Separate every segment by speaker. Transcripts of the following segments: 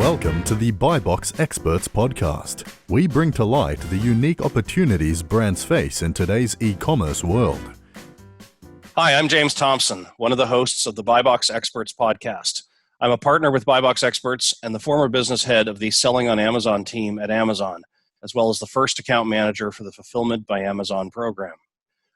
Speaker 1: Welcome to the BuyBox Experts podcast. We bring to light the unique opportunities brands face in today's e-commerce world.
Speaker 2: Hi, I'm James Thompson, one of the hosts of the BuyBox Experts podcast. I'm a partner with BuyBox Experts and the former business head of the Selling on Amazon team at Amazon, as well as the first account manager for the Fulfillment by Amazon program.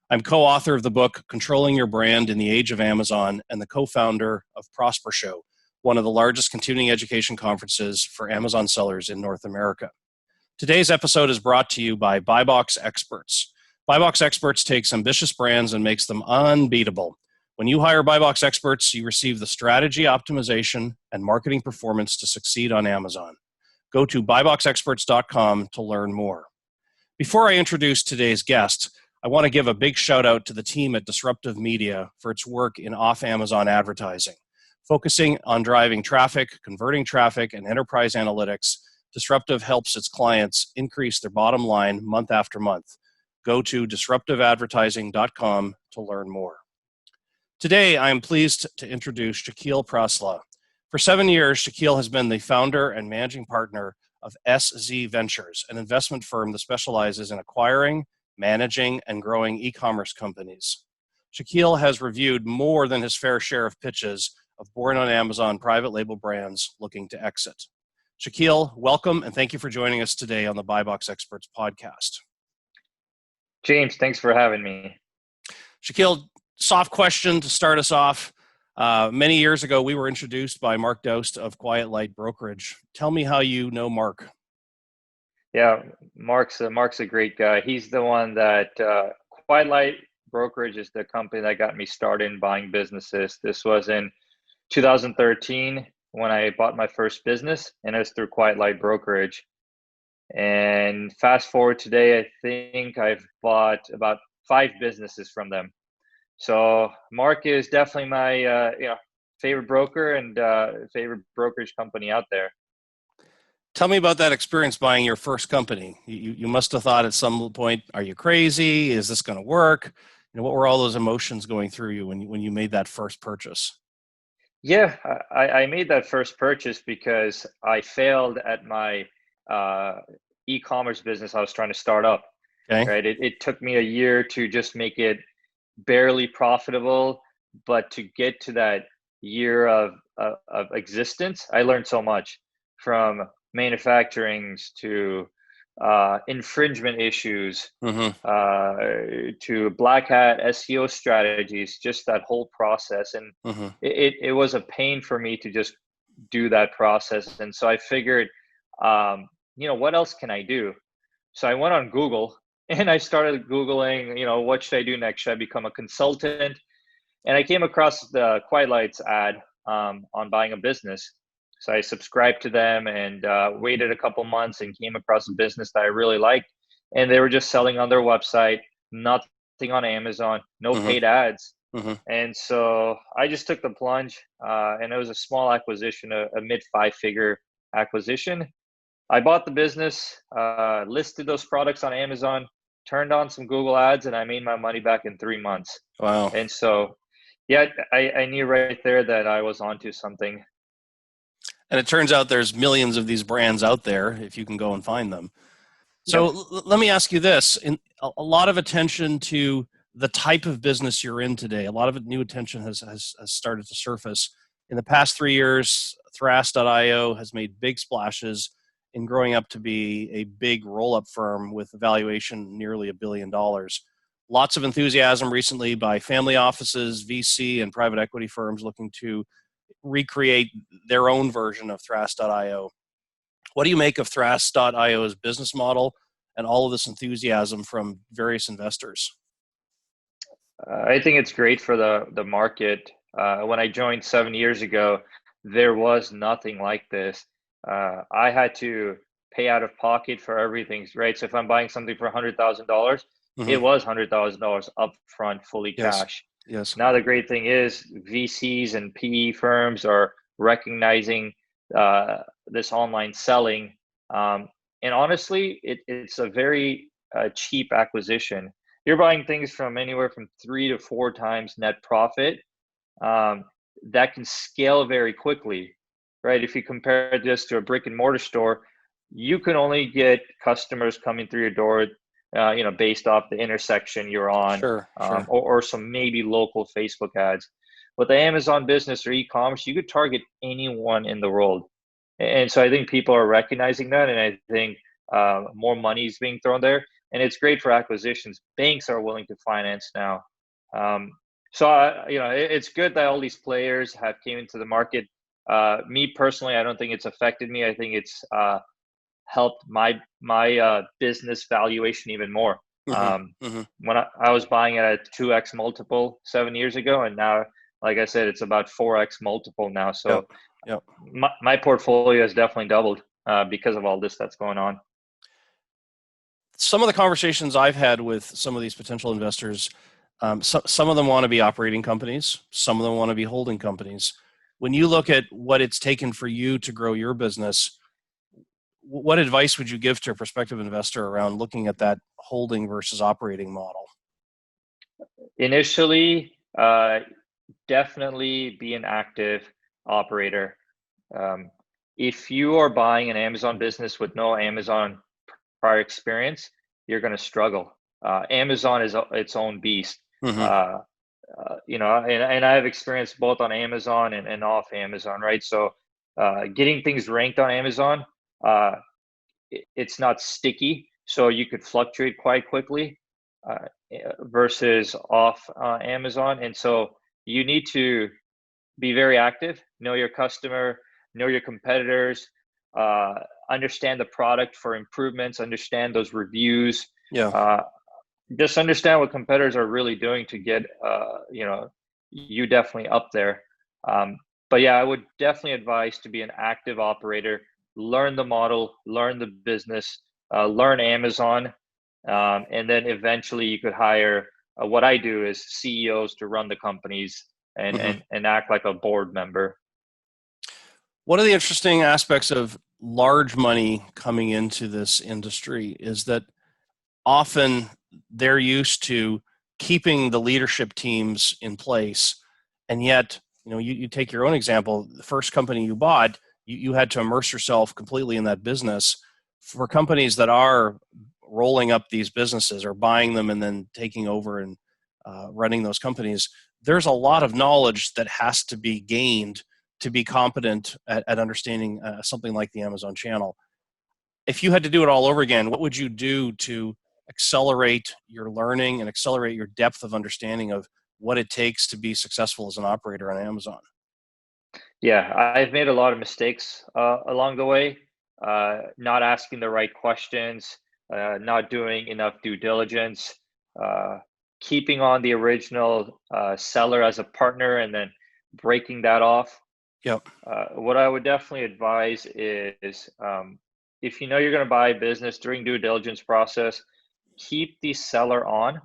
Speaker 2: I'm co-author of the book, Controlling Your Brand in the Age of Amazon, and the co-founder of Prosper Show, one of the largest continuing education conferences for Amazon sellers in North America. Today's episode is brought to you by BuyBox Experts. BuyBox Experts takes ambitious brands and makes them unbeatable. When you hire BuyBox Experts, you receive the strategy, optimization, and marketing performance to succeed on Amazon. Go to buyboxexperts.com to learn more. Before I introduce today's guest, I want to give a big shout out to the team at Disruptive Media for its work in off-Amazon advertising. Focusing on driving traffic, converting traffic, and enterprise analytics, Disruptive helps its clients increase their bottom line month after month. Go to disruptiveadvertising.com to learn more. Today, I am pleased to introduce Shaquille Prasla. For 7 years, Shaquille has been the founder and managing partner of SZ Ventures, an investment firm that specializes in acquiring, managing, and growing e-commerce companies. Shaquille has reviewed more than his fair share of pitches of born on Amazon private label brands looking to exit. Shaquille, welcome, and thank you for joining us today on the BuyBox Experts podcast.
Speaker 3: James, thanks for having me.
Speaker 2: Shaquille, soft question to start us off. Many years ago, we were introduced by Mark Doust of Quiet Light Brokerage. Tell me how you know Mark.
Speaker 3: Yeah, Mark's a great guy. He's the one that Quiet Light Brokerage is the company that got me started in buying businesses. This was in 2013 when I bought my first business, and it was through Quiet Light Brokerage. And fast forward today, I think I've bought about 5 businesses from them. So Mark is definitely my favorite broker and favorite brokerage company out there.
Speaker 2: Tell me about that experience buying your first company. You must have thought at some point, are you crazy? Is this going to work? What were all those emotions going through you when you made that first purchase?
Speaker 3: Yeah, I made that first purchase because I failed at my e-commerce business I was trying to start up.
Speaker 2: Okay.
Speaker 3: Right. It took me a year to just make it barely profitable, but to get to that year of existence, I learned so much from manufacturings to infringement issues, to black hat SEO strategies, just that whole process. And it was a pain for me to just do that process. And so I figured, what else can I do? So I went on Google and I started Googling, what should I do next? Should I become a consultant? And I came across the Quiet Light's ad on buying a business. So I subscribed to them and waited a couple months and came across a business that I really liked. And they were just selling on their website, nothing on Amazon, no paid ads. And so I just took the plunge, and it was a small acquisition, a mid 5-figure acquisition. I bought the business, listed those products on Amazon, turned on some Google ads, and I made my money back in 3 months.
Speaker 2: Wow.
Speaker 3: And so, yeah, I knew right there that I was onto something.
Speaker 2: And it turns out there's millions of these brands out there if you can go and find them. So let me ask you this. A lot of attention to the type of business you're in today. A lot of new attention has started to surface. In the past 3 years, Thras.io has made big splashes in growing up to be a big roll-up firm with a valuation nearly $1 billion. Lots of enthusiasm recently by family offices, VC, and private equity firms looking to recreate their own version of Thras.io. What do you make of Thras.io's business model and all of this enthusiasm from various investors?
Speaker 3: I think it's great for the market. When I joined 7 years ago, there was nothing like this. I had to pay out of pocket for everything, right? So if I'm buying something for $100,000, it was $100,000 upfront, fully cash.
Speaker 2: Yes.
Speaker 3: Now the great thing is VCs and PE firms are recognizing this online selling, and honestly, it's a very cheap acquisition. You're buying things from anywhere from 3 to 4 times net profit. That can scale very quickly. right? If you compare this to a brick and mortar store, you can only get customers coming through your door, based off the intersection you're on,
Speaker 2: Sure, sure.
Speaker 3: or some maybe local Facebook ads. With the Amazon business or e-commerce, you could target anyone in the world. And so I think people are recognizing that, and I think more money is being thrown there, and it's great for acquisitions. Banks are willing to finance now. It's good that all these players have came into the market. Me personally, I don't think it's affected me. I think it's helped my business valuation even more. When I was buying it at 2x multiple 7 years ago, and now, like I said, it's about 4x multiple now. So
Speaker 2: Yep.
Speaker 3: My portfolio has definitely doubled because of all this that's going on.
Speaker 2: Some of the conversations I've had with some of these potential investors, some of them want to be operating companies. Some of them want to be holding companies. When you look at what it's taken for you to grow your business, what advice would you give to a prospective investor around looking at that holding versus operating model?
Speaker 3: Initially, definitely be an active operator. If you are buying an Amazon business with no Amazon prior experience, you're going to struggle. Amazon is its own beast. And I have experience both on Amazon and off Amazon, right? So getting things ranked on Amazon, it's not sticky, so you could fluctuate quite quickly versus off Amazon. And so you need to be very active, know your customer, know your competitors, understand the product for improvements, understand those reviews. Just understand what competitors are really doing to get you definitely up there. But yeah, I would definitely advise to be an active operator, learn the model, learn the business, learn Amazon, and then eventually you could hire what I do is CEOs to run the companies and act like a board member.
Speaker 2: One of the interesting aspects of large money coming into this industry is that often they're used to keeping the leadership teams in place. And yet, you take your own example, the first company you bought, you had to immerse yourself completely in that business. For companies that are rolling up these businesses or buying them and then taking over and running those companies, there's a lot of knowledge that has to be gained to be competent at understanding something like the Amazon channel. If you had to do it all over again, what would you do to accelerate your learning and accelerate your depth of understanding of what it takes to be successful as an operator on Amazon?
Speaker 3: Yeah, I've made a lot of mistakes along the way, not asking the right questions, not doing enough due diligence, keeping on the original seller as a partner and then breaking that off.
Speaker 2: Yep.
Speaker 3: What I would definitely advise is if you know you're going to buy a business during due diligence process, keep the seller on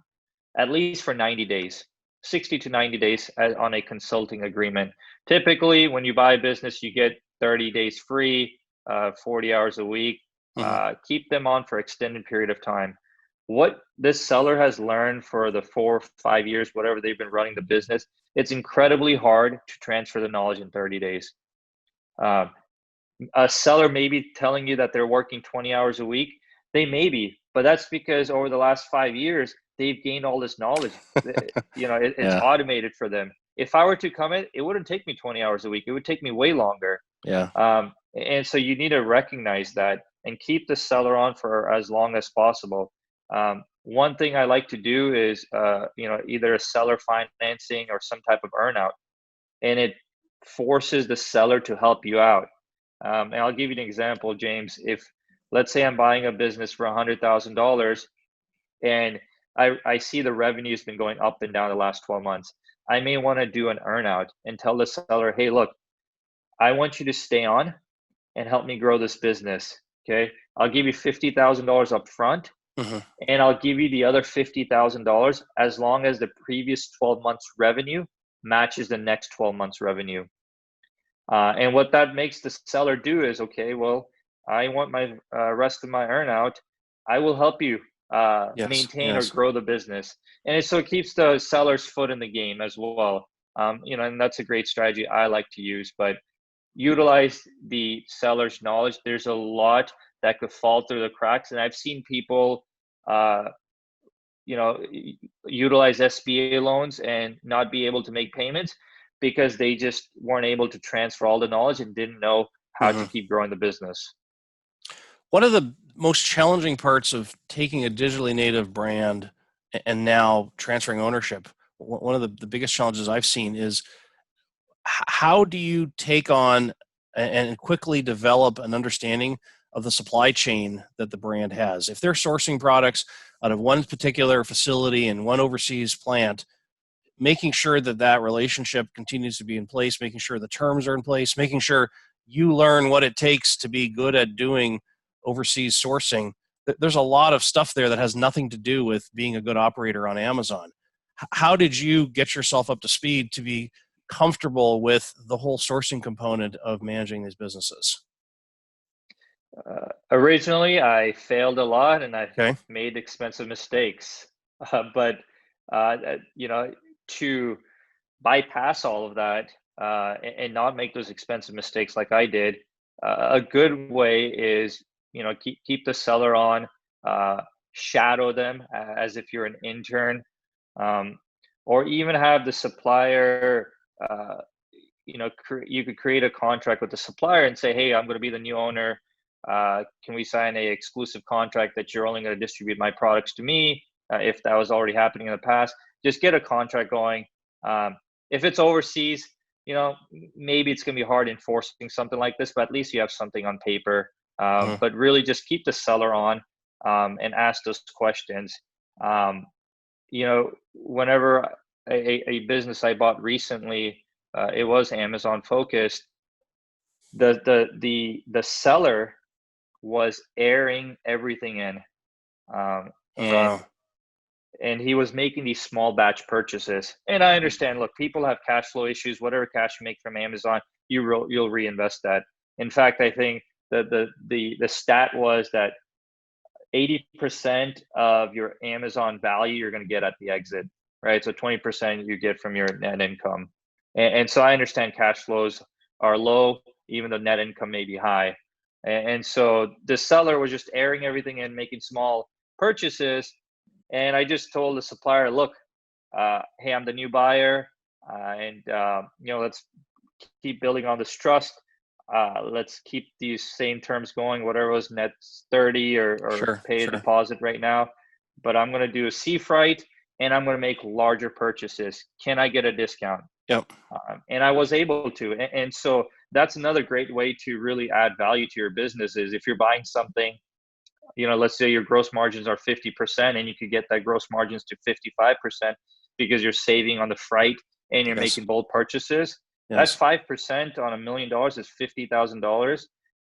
Speaker 3: at least for 90 days, 60 to 90 days on a consulting agreement. Typically, when you buy a business, you get 30 days free, 40 hours a week. Keep them on for extended period of time. What this seller has learned for the 4 or 5 years, whatever they've been running the business, it's incredibly hard to transfer the knowledge in 30 days. A seller may be telling you that they're working 20 hours a week. They may be, but that's because over the last 5 years, they've gained all this knowledge. It's automated for them. If I were to come in, it wouldn't take me 20 hours a week. It would take me way longer. And so you need to recognize that and keep the seller on for as long as possible. One thing I like to do is, either a seller financing or some type of earnout, and it forces the seller to help you out. And I'll give you an example, James. If let's say I'm buying a business for $100,000 and I see the revenue has been going up and down the last 12 months, I may want to do an earnout and tell the seller, hey, look, I want you to stay on and help me grow this business. Okay. I'll give you $50,000 up front. And I'll give you the other $50,000 as long as the previous 12 months revenue matches the next 12 months revenue. And what that makes the seller do is, okay, well, I want my rest of my earnout. I will help you maintain or grow the business. And so it keeps the seller's foot in the game as well. And that's a great strategy I like to use. But utilize the seller's knowledge. There's a lot that could fall through the cracks, and I've seen people utilize SBA loans and not be able to make payments because they just weren't able to transfer all the knowledge and didn't know how to keep growing the business.
Speaker 2: One of the most challenging parts of taking a digitally native brand and now transferring ownership, one of the biggest challenges I've seen is how do you take on and quickly develop an understanding of the supply chain that the brand has? If they're sourcing products out of one particular facility and one overseas plant, making sure that that relationship continues to be in place, making sure the terms are in place, making sure you learn what it takes to be good at doing overseas sourcing. There's a lot of stuff there that has nothing to do with being a good operator on Amazon. How did you get yourself up to speed to be comfortable with the whole sourcing component of managing these businesses?
Speaker 3: Originally, I failed a lot and I
Speaker 2: Okay.
Speaker 3: made expensive mistakes. But to bypass all of that and not make those expensive mistakes like I did, a good way is keep the seller on, shadow them as if you're an intern, or even have the supplier. You could create a contract with the supplier and say, "Hey, I'm going to be the new owner. Can we sign a exclusive contract that you're only going to distribute my products to me?" If that was already happening in the past, just get a contract going. If it's overseas, maybe it's going to be hard enforcing something like this, but at least you have something on paper. But really just keep the seller on and ask those questions. Whenever a business I bought recently, it was Amazon focused. The seller was airing everything in, and
Speaker 2: Wow.
Speaker 3: and he was making these small batch purchases. And I understand, look, people have cash flow issues. Whatever cash you make from Amazon, you'll reinvest that. In fact, I think the stat was that 80% of your Amazon value you're going to get at the exit, right? So 20% you get from your net income. And so I understand cash flows are low, even though net income may be high. And so the seller was just airing everything and making small purchases. And I just told the supplier, look, hey, I'm the new buyer, and let's keep building on this trust. Let's keep these same terms going, whatever was net 30 or pay a deposit right now. But I'm going to do a sea freight and I'm going to make larger purchases. Can I get a discount?
Speaker 2: Yep.
Speaker 3: And I was able to. And so that's another great way to really add value to your business is if you're buying something, let's say your gross margins are 50% and you could get that gross margins to 55% because you're saving on the freight and you're making bold purchases. That's 5% on $1 million is $50,000.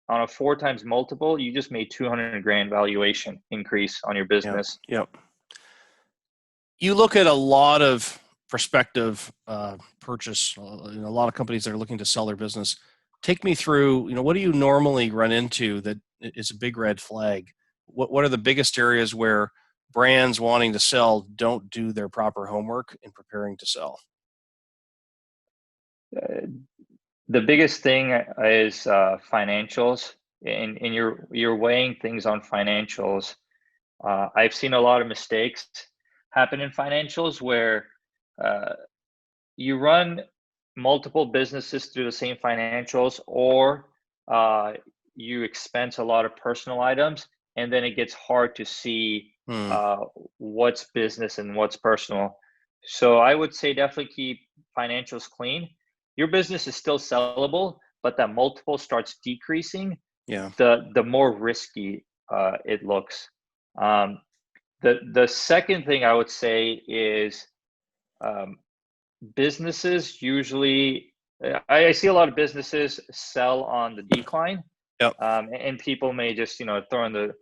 Speaker 3: On a 4 times multiple, you just made $200,000 valuation increase on your business.
Speaker 2: Yep. You look at a lot of prospective purchase, a lot of companies that are looking to sell their business. Take me through, what do you normally run into that is a big red flag? What are the biggest areas where brands wanting to sell don't do their proper homework in preparing to sell?
Speaker 3: The biggest thing is financials, and you're weighing things on financials. I've seen a lot of mistakes happen in financials where you run multiple businesses through the same financials, or you expense a lot of personal items, and then it gets hard to see what's business and what's personal. So I would say definitely keep financials clean. Your business is still sellable, but that multiple starts decreasing, the more risky it looks. The second thing I would say is businesses usually, I see a lot of businesses sell on the decline. And people may just throw in the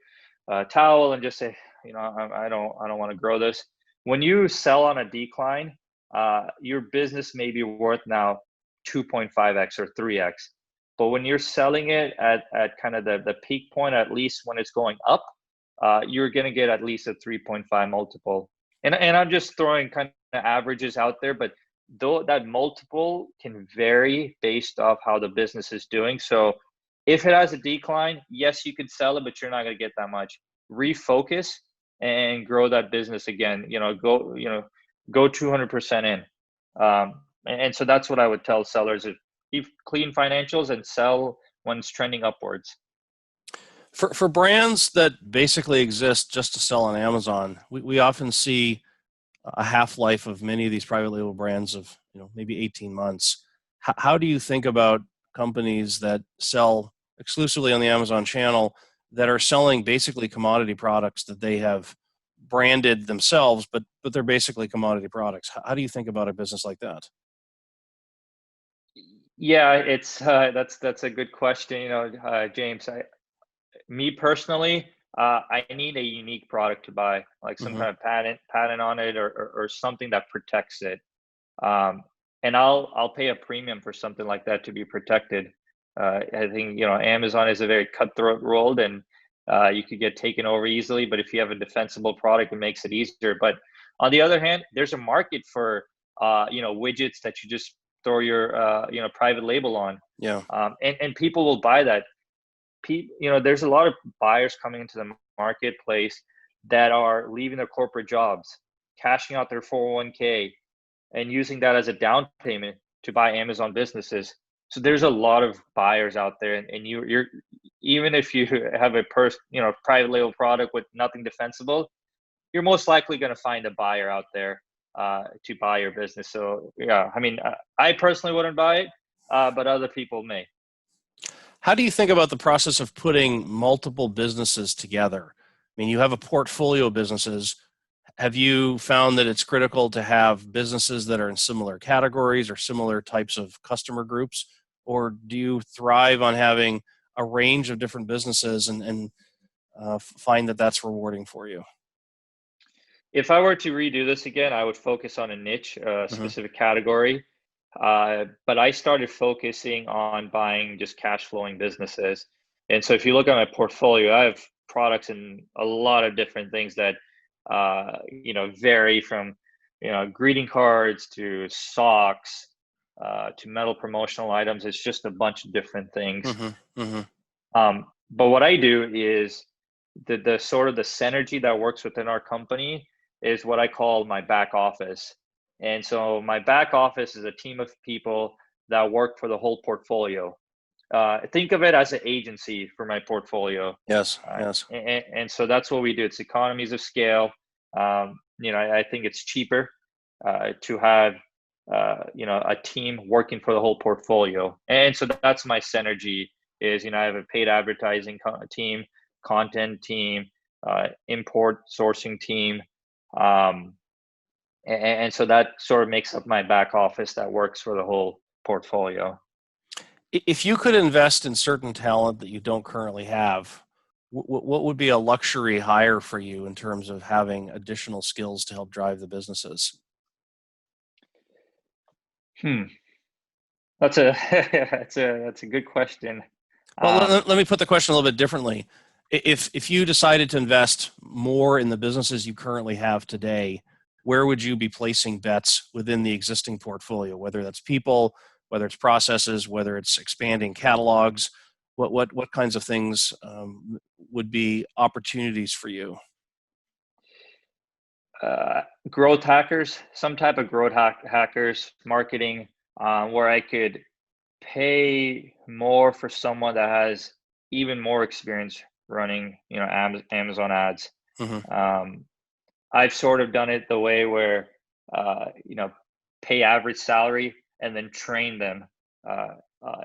Speaker 3: towel and just say, I don't want to grow this. When you sell on a decline, your business may be worth now 2.5x or 3x. But when you're selling it at kind of the peak point, at least when it's going up, you're going to get at least a 3.5 multiple. And I'm just throwing kind of averages out there, but though that multiple can vary based off how the business is doing. So if it has a decline, yes, you could sell it, but you're not going to get that much. Refocus and grow that business again. Go 200% in. And so that's what I would tell sellers: if keep clean financials and sell when it's trending upwards.
Speaker 2: For brands that basically exist just to sell on Amazon, we often see a half-life of many of these private label brands of maybe 18 months. How do you think about companies that sell exclusively on the Amazon channel that are selling basically commodity products that they have branded themselves, but they're basically commodity products? How do you think about a business like that?
Speaker 3: Yeah, it's that's a good question, James. Me personally, I need a unique product to buy, like some
Speaker 2: Mm-hmm.
Speaker 3: kind of patent on it, or something that protects it. And I'll pay a premium for something like that to be protected. I think Amazon is a very cutthroat world, and you could get taken over easily. But if you have a defensible product, it makes it easier. But on the other hand, there's a market for widgets that you just throw your private label on,
Speaker 2: Yeah.
Speaker 3: and people will buy that. There's a lot of buyers coming into the marketplace that are leaving their corporate jobs, cashing out their 401k, and using that as a down payment to buy Amazon businesses. So there's a lot of buyers out there, and you're even if you have a private label product with nothing defensible, you're most likely going to find a buyer out there to buy your business. So yeah, I mean, I personally wouldn't buy it, but other people may.
Speaker 2: How do you think about the process of putting multiple businesses together? I mean, you have a portfolio of businesses. Have you found that it's critical to have businesses that are in similar categories or similar types of customer groups? Or do you thrive on having a range of different businesses and find that that's rewarding for you?
Speaker 3: If I were to redo this again, I would focus on a niche, a
Speaker 2: Mm-hmm.
Speaker 3: specific category. But I started focusing on buying just cash flowing businesses. And so if you look at my portfolio, I have products in a lot of different things that, vary from, greeting cards to socks, to metal promotional items. It's just a bunch of different things.
Speaker 2: Mm-hmm. Mm-hmm.
Speaker 3: But what I do is the sort of the synergy that works within our company is what I call my back office. And so my back office is a team of people that work for the whole portfolio. Think of it as an agency for my portfolio.
Speaker 2: Yes. Yes.
Speaker 3: And so that's what we do. It's economies of scale. I think it's cheaper to have a team working for the whole portfolio. And so that's my synergy is, I have a paid advertising team, content team, import sourcing team. And so that sort of makes up my back office that works for the whole portfolio.
Speaker 2: If you could invest in certain talent that you don't currently have, what would be a luxury hire for you in terms of having additional skills to help drive the businesses?
Speaker 3: Hmm. That's a that's a good question.
Speaker 2: Well,
Speaker 3: Um,
Speaker 2: let me put the question a little bit differently. If you decided to invest more in the businesses you currently have today, where would you be placing bets within the existing portfolio? Whether that's people, whether it's processes, whether it's expanding catalogs, what kinds of things would be opportunities for you?
Speaker 3: Growth hackers, some type of hackers, marketing, where I could pay more for someone that has even more experience running, Amazon ads.
Speaker 2: Hmm.
Speaker 3: Um, I've sort of done it the way where, pay average salary and then train them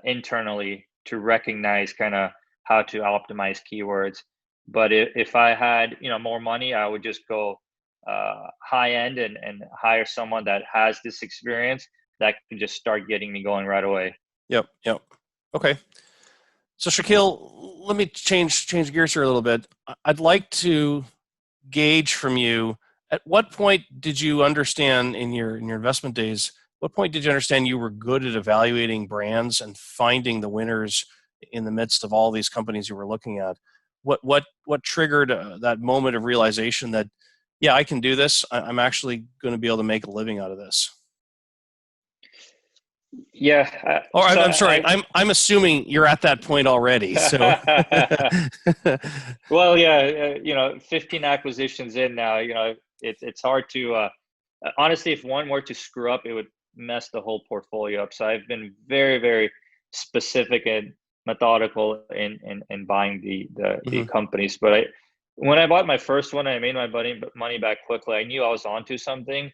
Speaker 3: internally to recognize kind of how to optimize keywords. But if I had, more money, I would just go high end and hire someone that has this experience that can just start getting me going right away.
Speaker 2: Yep. Yep. Okay. So Shaquille, let me change gears here a little bit. I'd like to gauge from you, at what point did you understand in your investment days, what point did you understand you were good at evaluating brands and finding the winners in the midst of all these companies you were looking at? What triggered that moment of realization that, yeah, I can do this. I'm actually going to be able to make a living out of this?
Speaker 3: Yeah.
Speaker 2: Or
Speaker 3: So
Speaker 2: I'm sorry, I'm assuming you're at that point already. So
Speaker 3: well, yeah, 15 acquisitions in now, it's hard to, honestly, if one were to screw up, it would mess the whole portfolio up. So I've been very, very specific and methodical in buying the
Speaker 2: Mhm.
Speaker 3: companies. But when I bought my first one, I made my money back quickly. I knew I was onto something,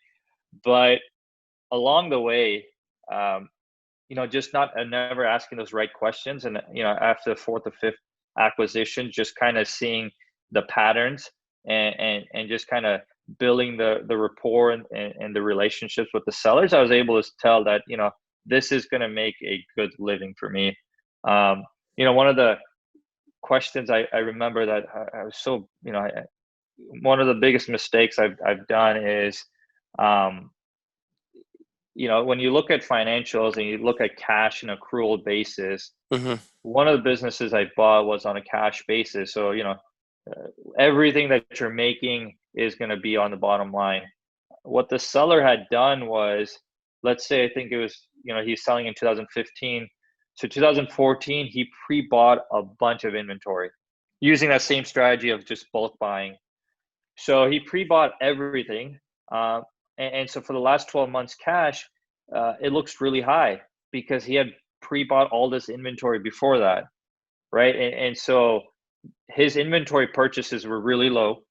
Speaker 3: but along the way, um, just not never asking those right questions. And, after the fourth or fifth acquisition, just kind of seeing the patterns and just kind of building the rapport and the relationships with the sellers, I was able to tell that, this is going to make a good living for me. One of the questions I remember that I was so, one of the biggest mistakes I've done is, um, when you look at financials and you look at cash and accrual basis,
Speaker 2: Mhm.
Speaker 3: one of the businesses I bought was on a cash basis. So, everything that you're making is going to be on the bottom line. What the seller had done was, let's say, I think it was, he's selling in 2015. So 2014, he pre-bought a bunch of inventory using that same strategy of just bulk buying. So he pre-bought everything, uh, and so for the last 12 months cash, it looks really high because he had pre-bought all this inventory before that, right? And so his inventory purchases were really low,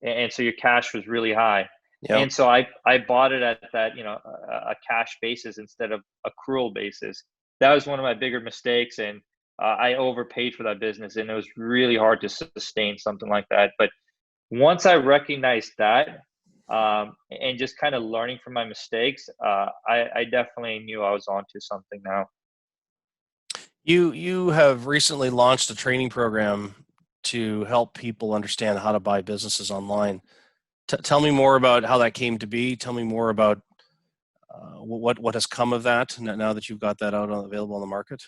Speaker 3: and so your cash was really high.
Speaker 2: Yeah.
Speaker 3: And so I bought it at that, a cash basis instead of accrual basis. That was one of my bigger mistakes, and I overpaid for that business, and it was really hard to sustain something like that. But once I recognized that, and just kind of learning from my mistakes, I definitely knew I was onto something now.
Speaker 2: You have recently launched a training program to help people understand how to buy businesses online. Tell me more about how that came to be. Tell me more about what has come of that now that you've got that out available on the market.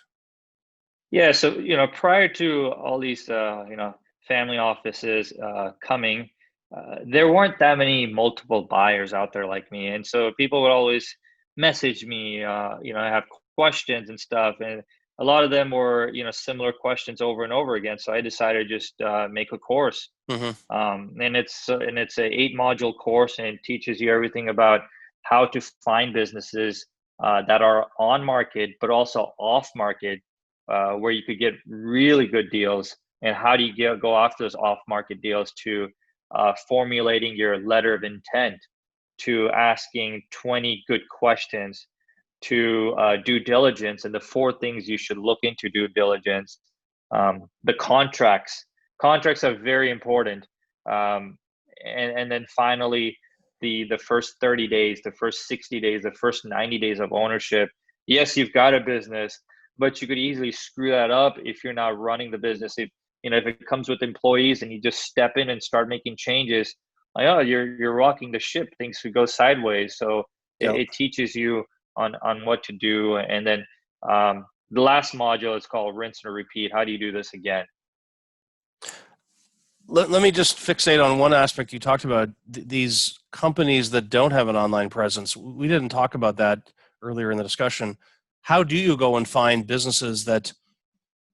Speaker 3: Yeah, so prior to all these family offices coming, there weren't that many multiple buyers out there like me, and so people would always message me, have questions and stuff, and a lot of them were similar questions over and over again. So I decided to just make a course,
Speaker 2: Hmm.
Speaker 3: and it's a 8 module course, and it teaches you everything about how to find businesses that are on market but also off market, where you could get really good deals, and how do you go after those off market deals, to formulating your letter of intent, to asking 20 good questions, to due diligence and the 4 things you should look into due diligence. The contracts are very important. um, and then finally, the first 30 days, the first 60 days, the first 90 days of ownership. Yes, you've got a business, but you could easily screw that up if you're not running the business. If it comes with employees and you just step in and start making changes, like, oh, you're rocking the ship, things could go sideways. So
Speaker 2: Yeah.
Speaker 3: it teaches you on what to do. And then the last module is called rinse and repeat. How do you do this again?
Speaker 2: Let me just fixate on one aspect you talked about. These companies that don't have an online presence, we didn't talk about that earlier in the discussion. How do you go and find businesses that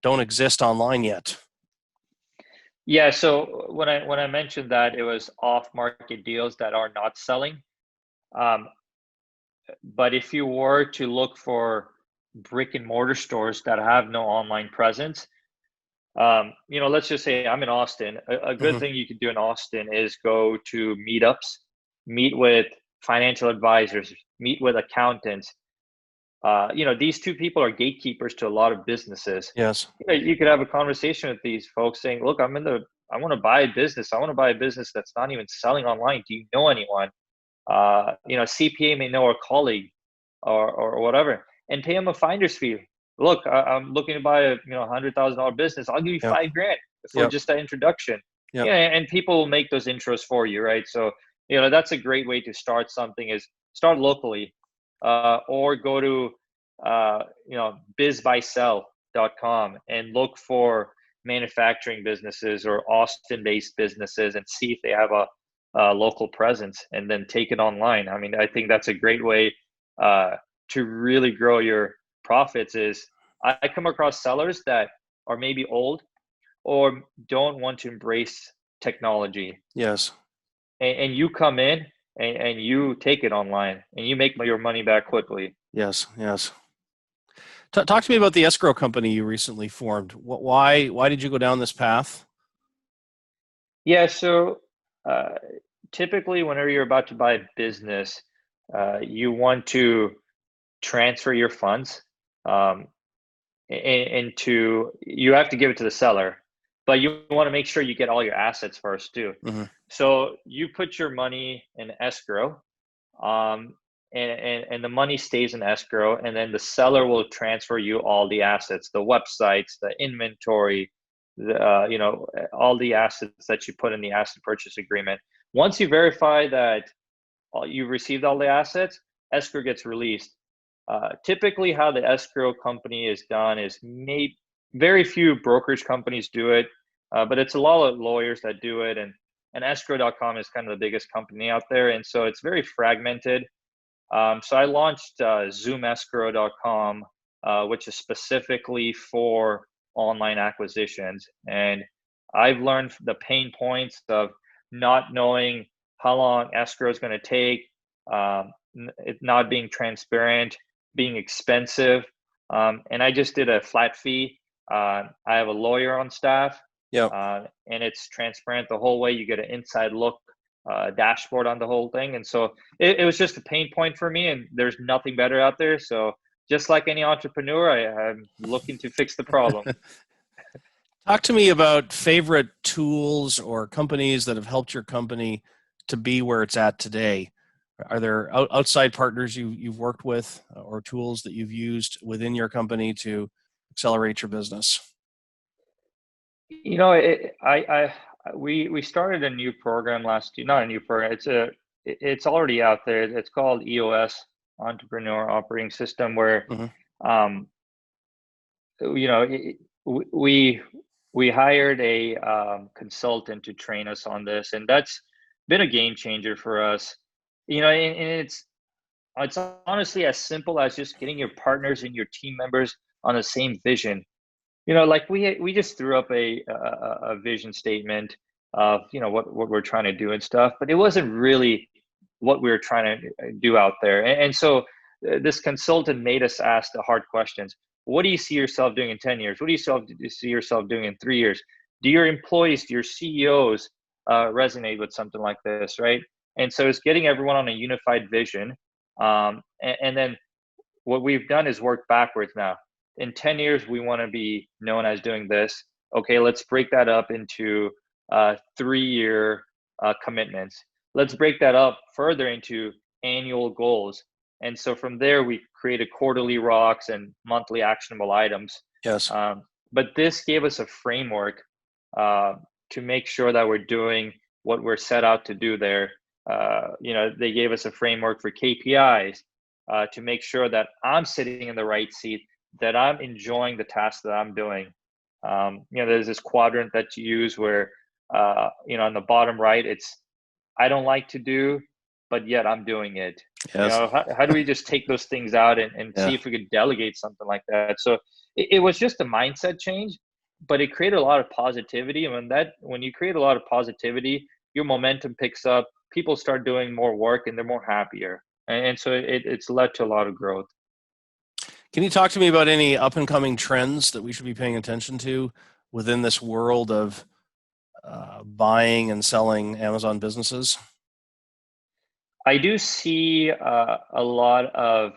Speaker 2: don't exist online yet?
Speaker 3: Yeah, so when I mentioned that it was off market deals that are not selling, um, but if you were to look for brick and mortar stores that have no online presence, let's just say I'm in Austin. A good
Speaker 2: Hmm.
Speaker 3: thing you could do in Austin is go to meetups, meet with financial advisors, meet with accountants. These two people are gatekeepers to a lot of businesses.
Speaker 2: Yes.
Speaker 3: You could have a conversation with these folks saying, "Look, I want to buy a business. I want to buy a business that's not even selling online. Do you know anyone? CPA may know a colleague, or whatever, and pay them a finder's fee. Look, I'm looking to buy a $100,000 business. I'll give you
Speaker 2: Yep.
Speaker 3: $5,000 for
Speaker 2: Yep.
Speaker 3: just that introduction.
Speaker 2: Yep.
Speaker 3: Yeah, and people will make those intros for you, right? So that's a great way to start something, is start locally, or go to bizbuysell.com and look for manufacturing businesses or Austin-based businesses and see if they have a local presence, and then take it online. I mean, I think that's a great way to really grow your profits is I come across sellers that are maybe old or don't want to embrace technology.
Speaker 2: Yes.
Speaker 3: And you come in and you take it online and you make your money back quickly.
Speaker 2: Yes. Yes. Talk to me about the escrow company you recently formed. Why did you go down this path?
Speaker 3: Yeah, so typically, whenever you're about to buy a business, you want to transfer your funds um, into, you have to give it to the seller, but you want to make sure you get all your assets first too.
Speaker 2: Mm-hmm.
Speaker 3: So you put your money in escrow, um, and the money stays in escrow, and then the seller will transfer you all the assets, the websites, the inventory, all the assets that you put in the asset purchase agreement. Once you verify that you've received all the assets, escrow gets released. Typically, how the escrow company is done is very few brokerage companies do it, but it's a lot of lawyers that do it, and escrow.com is kind of the biggest company out there, and so it's very fragmented. So I launched zoomescrow.com, which is specifically for online acquisitions. And I've learned the pain points of not knowing how long escrow is going to take, it not being transparent, being expensive. And I just did a flat fee. I have a lawyer on staff,
Speaker 2: Yeah.
Speaker 3: and it's transparent the whole way. You get an inside look dashboard on the whole thing. And so it was just a pain point for me, and there's nothing better out there. So just like any entrepreneur, I'm looking to fix the problem.
Speaker 2: Talk to me about favorite tools or companies that have helped your company to be where it's at today. Are there outside partners you've worked with or tools that you've used within your company to accelerate your business?
Speaker 3: You know, we started a new program last year. Not a new program. It's already out there. It's called EOS, Entrepreneur Operating System, where
Speaker 2: Mm-hmm.
Speaker 3: you know we hired a consultant to train us on this, and that's been a game changer for us. And it's honestly as simple as just getting your partners and your team members on the same vision. Like we just threw up a vision statement of what we're trying to do and stuff, but it wasn't really what we were trying to do out there. And so this consultant made us ask the hard questions. What do you see yourself doing in 10 years? What do you see yourself doing in 3 years? Do your employees, do your CEOs resonate with something like this, right? And so it's getting everyone on a unified vision. And then what we've done is work backwards now. In 10 years, we want to be known as doing this. Okay, let's break that up into 3-year commitments. Let's break that up further into annual goals. And so from there, we created quarterly rocks and monthly actionable items.
Speaker 2: Yes.
Speaker 3: But this gave us a framework to make sure that we're doing what we're set out to do there. They gave us a framework for KPIs to make sure that I'm sitting in the right seat, that I'm enjoying the task that I'm doing. There's this quadrant that you use where, on the bottom right, it's I don't like to do, but yet I'm doing it.
Speaker 2: Yes.
Speaker 3: How do we just take those things out and
Speaker 2: Yeah.
Speaker 3: see if we could delegate something like that? So it was just a mindset change, but it created a lot of positivity. And when you create a lot of positivity, your momentum picks up, people start doing more work, and they're more happier. And so it's led to a lot of growth.
Speaker 2: Can you talk to me about any up and coming trends that we should be paying attention to within this world of buying and selling Amazon businesses?
Speaker 3: I do see a lot of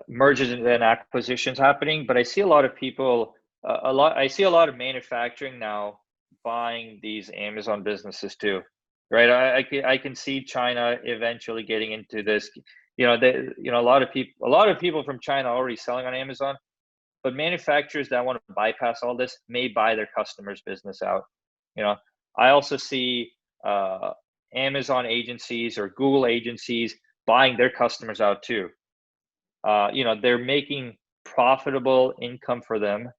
Speaker 3: mergers and acquisitions happening, but I see a lot of people, I see a lot of manufacturing now buying these Amazon businesses too, right? I can see China eventually getting into this. A lot of people from China are already selling on Amazon, but manufacturers that want to bypass all this may buy their customers' business out. I also see Amazon agencies or Google agencies buying their customers out too. They're making profitable income for them,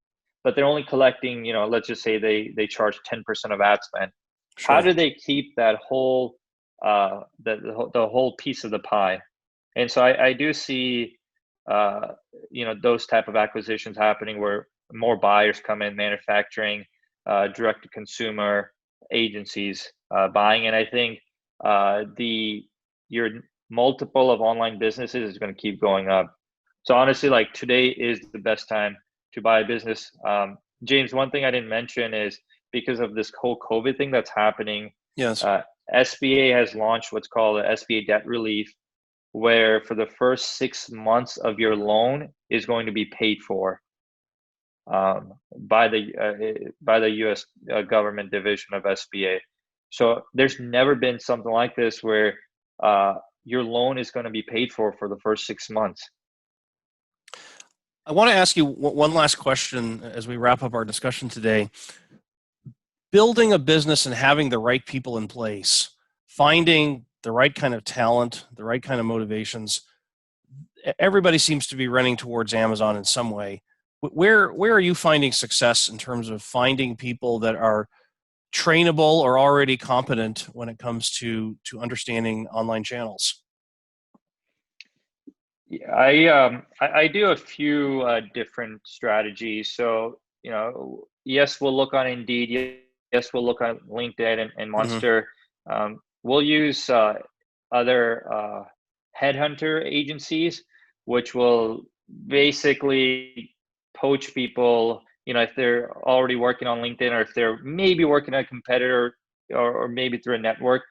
Speaker 3: but they're only collecting, let's just say they charge 10% of ad spend.
Speaker 2: Sure.
Speaker 3: How do they keep that whole the whole piece of the pie. And so I do see those type of acquisitions happening where more buyers come in, manufacturing, direct to consumer agencies buying, and I think your multiple of online businesses is going to keep going up. So honestly, like today is the best time to buy a business. James, one thing I didn't mention is because of this whole COVID thing that's happening.
Speaker 2: Yes.
Speaker 3: SBA has launched what's called a SBA debt relief, where for the first 6 months of your loan is going to be paid for by the U.S. government division of SBA. So there's never been something like this where your loan is going to be paid for the first 6 months.
Speaker 2: I want to ask you one last question as we wrap up our discussion today. Building a business and having the right people in place, finding the right kind of talent, the right kind of motivations, everybody seems to be running towards Amazon in some way. Where are you finding success in terms of finding people that are trainable or already competent when it comes to understanding online channels?
Speaker 3: Yeah, I do a few different strategies. So, yes, we'll look on Indeed. Yes, we'll look on LinkedIn and Monster. Mm-hmm. We'll use other headhunter agencies, which will basically poach people, if they're already working on LinkedIn or if they're maybe working at a competitor or maybe through a network.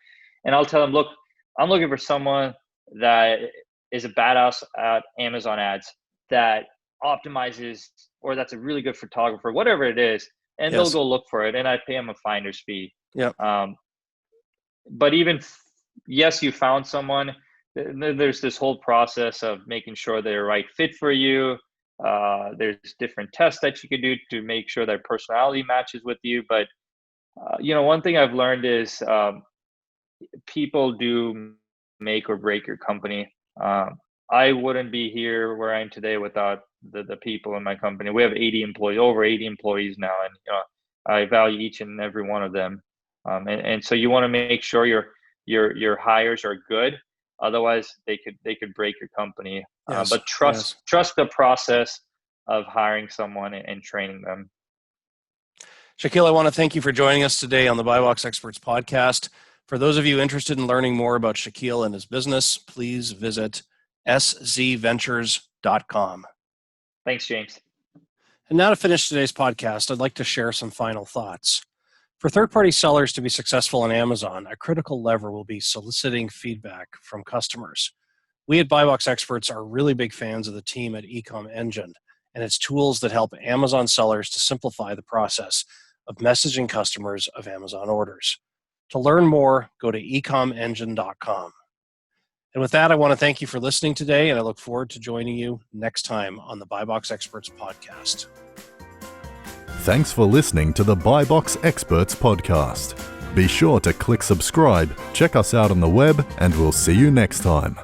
Speaker 3: And I'll tell them, look, I'm looking for someone that is a badass at Amazon ads, that optimizes, or that's a really good photographer, whatever it is. And They'll go look for it. And I pay them a finder's fee.
Speaker 2: Yeah.
Speaker 3: But even, yes, you found someone, there's this whole process of making sure they're a right fit for you. There's different tests that you can do to make sure their personality matches with you. But, one thing I've learned is people do make or break your company. I wouldn't be here where I am today without the people in my company. We have over 80 employees now, and I value each and every one of them. And so you want to make sure your hires are good. Otherwise, they could break your company.
Speaker 2: Yes,
Speaker 3: but trust the process of hiring someone and training them.
Speaker 2: Shaquille, I want to thank you for joining us today on the BuyBox Experts podcast. For those of you interested in learning more about Shaquille and his business, please visit szventures.com.
Speaker 3: Thanks, James.
Speaker 2: And now to finish today's podcast, I'd like to share some final thoughts. For third-party sellers to be successful on Amazon, a critical lever will be soliciting feedback from customers. We at BuyBox Experts are really big fans of the team at Ecom Engine and its tools that help Amazon sellers to simplify the process of messaging customers of Amazon orders. To learn more, go to ecomengine.com. And with that, I want to thank you for listening today, and I look forward to joining you next time on the BuyBox Experts podcast.
Speaker 1: Thanks for listening to the BuyBox Experts podcast. Be sure to click subscribe, check us out on the web, and we'll see you next time.